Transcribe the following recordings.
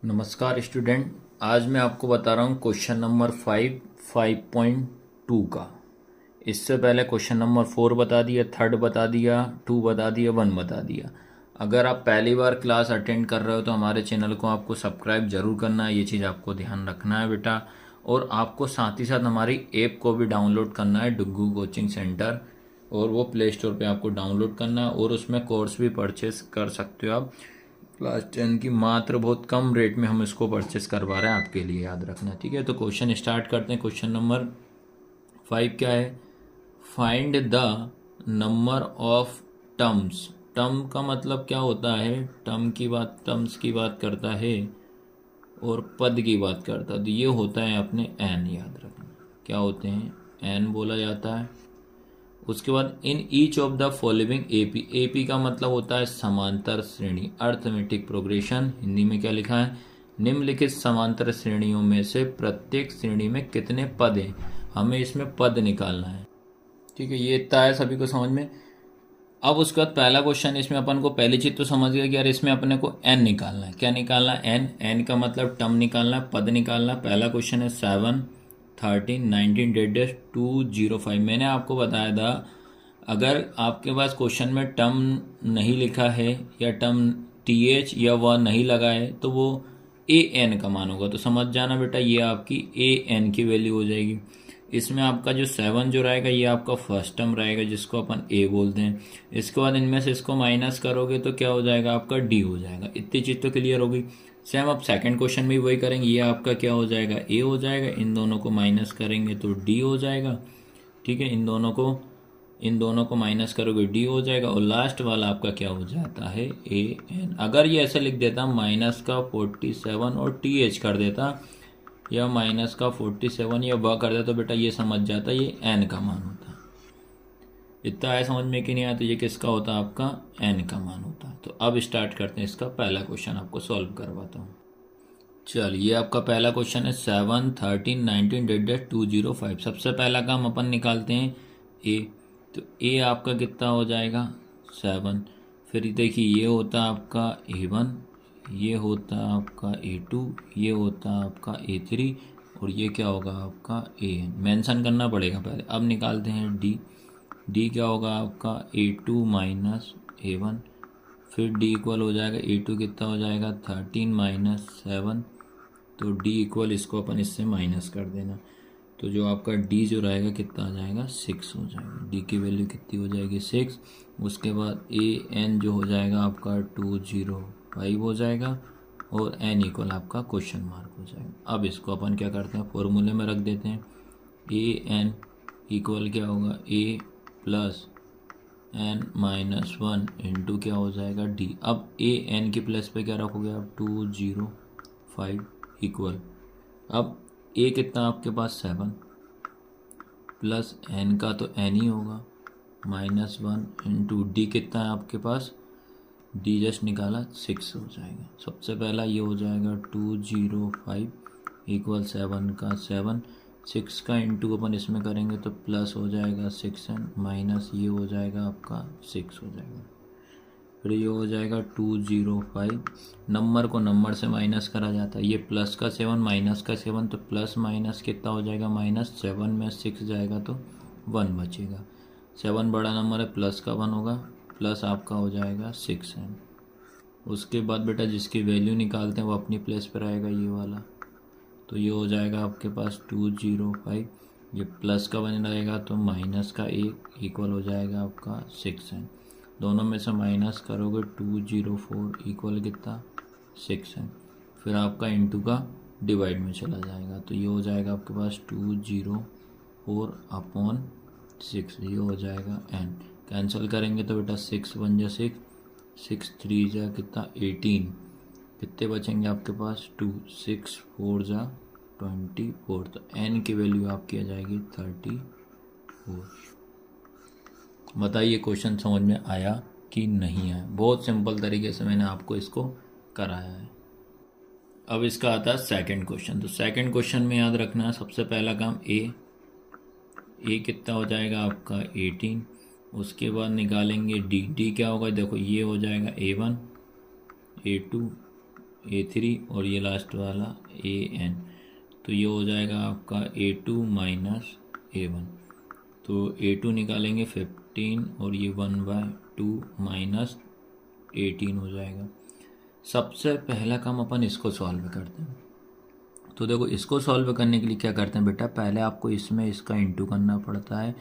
नमस्कार स्टूडेंट। आज मैं आपको बता रहा हूँ क्वेश्चन नंबर 5.2 का। इससे पहले क्वेश्चन नंबर 4 बता दिया, थर्ड बता दिया, 2 बता दिया, 1 बता दिया। अगर आप पहली बार क्लास अटेंड कर रहे हो तो हमारे चैनल को आपको सब्सक्राइब जरूर करना है, ये चीज़ आपको ध्यान रखना है बेटा। और आपको साथ ही साथ हमारी ऐप को भी डाउनलोड करना है, डुग्गू कोचिंग सेंटर, और वो प्ले स्टोर पे आपको डाउनलोड करना है और उसमें कोर्स भी परचेस कर सकते हो आप। क्लास 10 की मात्र बहुत कम रेट में हम इसको परचेस करवा रहे हैं आपके लिए, याद रखना। ठीक है, तो क्वेश्चन स्टार्ट करते हैं। क्वेश्चन नंबर 5 क्या है? Find the number of terms. Term का मतलब क्या होता है? टर्म्स की बात करता है और पद की बात करता है, तो ये होता है अपने एन, याद रखना। क्या होते हैं? एन बोला जाता है। उसके बाद in each of the following AP. AP का मतलब होता है समांतर श्रेणी, अर्थमेटिक प्रोग्रेशन। हिंदी में क्या लिखा है? निम्नलिखित समांतर श्रेणियों में से प्रत्येक श्रेणी में कितने पद हैं? हमें इसमें पद निकालना है। ठीक है, ये इतना है सभी को समझ में। अब उसके बाद पहला क्वेश्चन, इसमें अपन को पहली चीज तो समझ गया कि यार इसमें अपने को एन निकालना है। क्या निकालना है? एन। एन का मतलब टर्म निकालना है, पद निकालना है। पहला क्वेश्चन है 7, 13, 19 डेड 205। मैंने आपको बताया था अगर आपके पास क्वेश्चन में टर्म नहीं लिखा है या टर्म टी एच या वह नहीं लगा है तो वो ए एन का मान होगा। तो समझ जाना बेटा, ये आपकी ए एन की वैल्यू हो जाएगी। इसमें आपका जो 7 जो रहेगा ये आपका फर्स्ट टर्म रहेगा, जिसको अपन ए बोलते हैं। इसके बाद इनमें से इसको माइनस करोगे तो क्या हो जाएगा? आपका डी हो जाएगा। इतनी चीज तो क्लियर होगी। सेम अब सेकंड क्वेश्चन में वही करेंगे। ये आपका क्या हो जाएगा? ए हो जाएगा। इन दोनों को माइनस करेंगे तो डी हो जाएगा। ठीक है, इन दोनों को माइनस करोगे डी हो जाएगा। और लास्ट वाला आपका क्या हो जाता है? A N. अगर ये ऐसे लिख देता माइनस का 47 और टी एच कर देता, या माइनस का 47 या वह कर देता, तो बेटा ये समझ जाता ये एन का मान होता। इतना है समझ में कि नहीं आया? तो ये किसका होता? आपका एन का मान होता है। तो अब स्टार्ट करते हैं इसका पहला क्वेश्चन, आपको सॉल्व करवाता हूँ। चलिए, आपका पहला क्वेश्चन है 7, 13, 19 डेड 205। सबसे पहला काम अपन निकालते हैं ए। तो ए आपका कितना हो जाएगा? 7। फिर देखिए ये होता आपका A1, ये होता आपका A2, ये होता आपका A3, और ये क्या होगा आपका AN। मेंशन करना पड़ेगा पहले। अब निकालते हैं डी। डी क्या होगा आपका? A2 minus A1। फिर डी इक्वल हो जाएगा A2 कितना हो जाएगा? 13 माइनस 7। तो डी इक्वल इसको अपन इससे माइनस कर देना, तो जो आपका डी जो रहेगा कितना आ जाएगा? 6 हो जाएगा। डी की वैल्यू कितनी हो जाएगी? 6। उसके बाद ए एन जो हो जाएगा आपका 205 हो जाएगा, और एन इक्वल आपका क्वेश्चन मार्क हो जाएगा। अब इसको अपन क्या करते हैं? फॉर्मूले में रख देते हैं। ए एन इक्वल क्या होगा? ए प्लस एन माइनस 1 इंटू क्या हो जाएगा? डी। अब ए एन की प्लस पे क्या रखोगे आप? 205 इक्वल, अब ए कितना आपके पास? 7 प्लस एन का तो एन ही होगा, माइनस 1 इंटू डी कितना है आपके पास? डी जस्ट निकाला, 6 हो जाएगा। सबसे पहला ये हो जाएगा 205 इक्वल 7 का 7। 6 का इंटू अपन इसमें करेंगे तो प्लस हो जाएगा 6 एन, माइनस ये हो जाएगा आपका 6 हो जाएगा। फिर ये हो जाएगा 205। नंबर को नंबर से माइनस करा जाता है। ये प्लस का 7 माइनस का 7, तो प्लस माइनस कितना हो जाएगा? माइनस। 7 में 6 जाएगा तो 1 बचेगा। 7 बड़ा नंबर है, प्लस का 1 होगा, प्लस आपका हो जाएगा 6n। उसके बाद बेटा जिसकी वैल्यू निकालते हैं वो अपनी प्लेस पर आएगा, ये वाला। तो ये हो जाएगा आपके पास 205। ये प्लस का 1 रहेगा तो माइनस का 1 इक्वल हो जाएगा आपका 6n। दोनों में से माइनस करोगे 204 इक्वल कितना? 6n। फिर आपका इंटू का डिवाइड में चला जाएगा, तो ये हो जाएगा आपके पास 204 अपॉन 6, ये हो जाएगा n। कैंसिल करेंगे तो बेटा 6 1 जा 6, 6 3 जा कितना? 18। कितने बचेंगे आपके पास? 2, 6 4 जा 24। तो n की वैल्यू आपकी आ जाएगी 34। बताइए क्वेश्चन समझ में आया कि नहीं आया? बहुत सिंपल तरीके से मैंने आपको इसको कराया है। अब इसका आता है सेकंड क्वेश्चन। तो सेकंड क्वेश्चन में याद रखना है सबसे पहला काम ए कितना हो जाएगा आपका? 18। उसके बाद निकालेंगे डी। डी क्या होगा? देखो ये हो जाएगा A1, A2, A3 और ये लास्ट वाला AN। तो ये हो जाएगा आपका A2 माइनस A1। तो A2 निकालेंगे 15 और ये 1/2 माइनस 18 हो जाएगा। सबसे पहला काम अपन इसको सॉल्व करते हैं। तो देखो इसको सॉल्व करने के लिए क्या करते हैं बेटा, पहले आपको इसमें इसका इंटू करना पड़ता है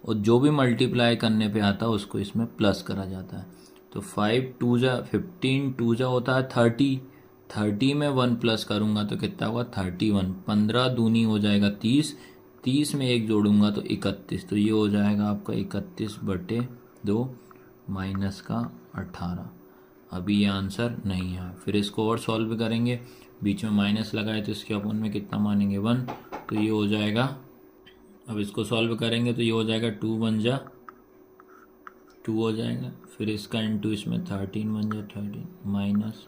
और जो भी मल्टीप्लाई करने पे आता है उसको इसमें प्लस करा जाता है। तो 5 2 जा 15, 2 जा होता है 30, 30 में 1 प्लस करूँगा तो कितना होगा 31, 15 दूनी हो जाएगा 30, 30 में 1 जोड़ूंगा तो 31। तो ये हो जाएगा आपका 31/2 माइनस का 18। अभी ये आंसर नहीं है। फिर इसको और सॉल्व करेंगे, बीच में माइनस लगाए तो इसके अपन में कितना मानेंगे 1। तो ये हो जाएगा, अब इसको सॉल्व करेंगे तो ये हो जाएगा 2 1 जा 2 हो जाएगा। फिर इसका इंटू इसमें 13 1 जा 13 माइनस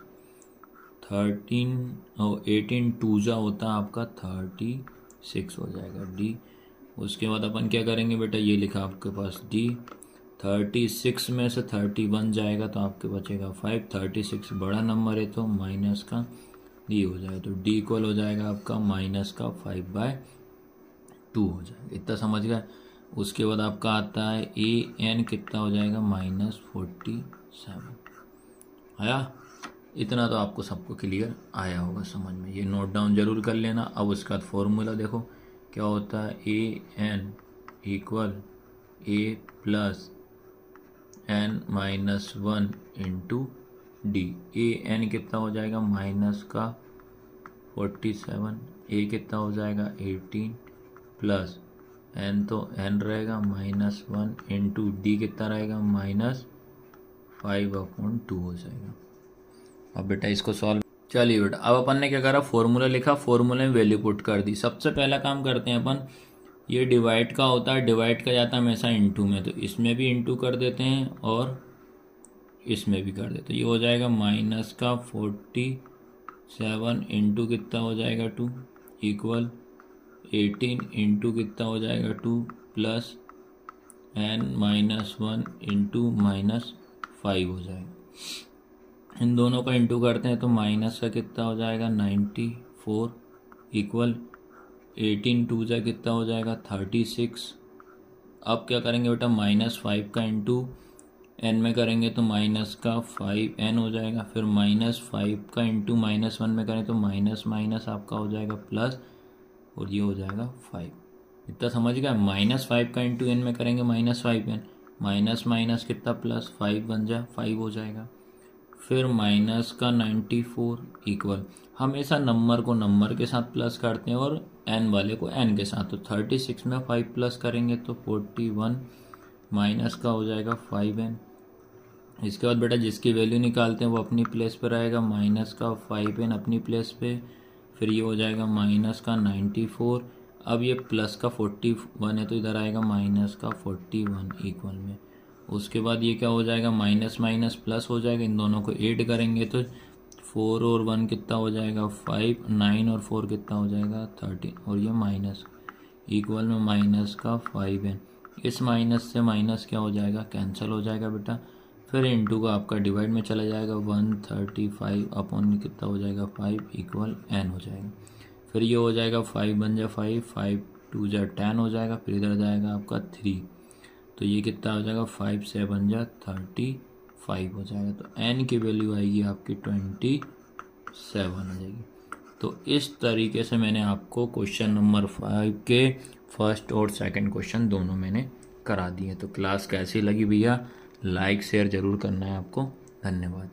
13 और 18 2 जा होता है आपका 36 हो जाएगा D। उसके बाद अपन क्या करेंगे बेटा, ये लिखा आपके पास D। 36 में से 31 जाएगा तो आपके बचेगा 5। 36 बड़ा नंबर है तो माइनस का D हो जाएगा। तो D इक्वल हो जाएगा आपका माइनस का 5/2 हो जाएगा। इतना समझ गए। उसके बाद आपका आता है AN कितना हो जाएगा -47 आया। इतना तो आपको सबको क्लियर आया होगा समझ में, ये नोट डाउन जरूर कर लेना। अब उसका फॉर्मूला देखो क्या होता है, AN equal A plus n-1 into D। AN कितना हो जाएगा माइनस का 47, A कितना हो जाएगा 18 प्लस n तो n रहेगा -1 इंटू D कितना रहेगा -5/2 हो जाएगा। अब बेटा इसको सॉल्व, चलिए बेटा अब अपन ने क्या करा, फॉर्मूला लिखा, फॉर्मूले में वैल्यू पुट कर दी। सबसे पहला काम करते हैं अपन, ये डिवाइड का होता है, डिवाइड का जाता है हमेशा इंटू में, तो इसमें भी इंटू कर देते हैं और इसमें भी कर देते हैं। ये हो जाएगा माइनस का 47 इंटू कितना हो जाएगा 2 इक्वल 18 इंटू कितना हो जाएगा 2 प्लस n-1 इंटू -5 हो जाएगा। इन दोनों का इंटू करते हैं तो माइनस का कितना हो जाएगा 94 इक्वल 18 2 जा कितना हो जाएगा 36। अब क्या करेंगे बेटा, -5 का इंटू n में करेंगे तो माइनस का 5n हो जाएगा। फिर -5 का इंटू -1 में करें तो माइनस माइनस आपका हो जाएगा प्लस और ये हो जाएगा 5। इतना समझ गया। -5 का इंटू n में करेंगे -5n, माइनस माइनस कितना प्लस 5 बन जा 5 हो जाएगा। फिर माइनस का 94 इक्वल, हमेशा नंबर को नंबर के साथ प्लस करते हैं और n वाले को n के साथ। तो 36 में 5 प्लस करेंगे तो 41 माइनस का हो जाएगा 5n। इसके बाद बेटा जिसकी वैल्यू निकालते हैं वो अपनी प्लेस पर आएगा, माइनस का 5n अपनी प्लेस पे। फिर ये हो जाएगा माइनस का 94। अब ये प्लस का 41 है तो इधर आएगा माइनस का 41 इक्वल में। उसके बाद ये क्या हो जाएगा, माइनस माइनस प्लस हो जाएगा, इन दोनों को ऐड करेंगे तो 4 और 1 कितना हो जाएगा 5, 9 और 4 कितना हो जाएगा 13 और ये माइनस इक्वल में माइनस का 5n। इस माइनस से माइनस क्या हो जाएगा, कैंसिल हो जाएगा बेटा। फिर इंटू का आपका डिवाइड में चला जाएगा 135 अपॉन कितना हो जाएगा 5 इक्वल n हो जाएगा। फिर ये हो जाएगा 5 बन जा 5, 5 2 जा 10 हो जाएगा। फिर इधर जाएगा आपका 3 तो ये कितना हो जाएगा 5 7 जा 35 हो जाएगा। तो n की वैल्यू आएगी आपकी 27 हो जाएगी। तो इस तरीके से मैंने आपको क्वेश्चन नंबर 5 के फर्स्ट और सेकंड क्वेश्चन दोनों मैंने करा दिए। तो क्लास कैसी लगी भैया, लाइक शेयर ज़रूर करना है आपको। धन्यवाद।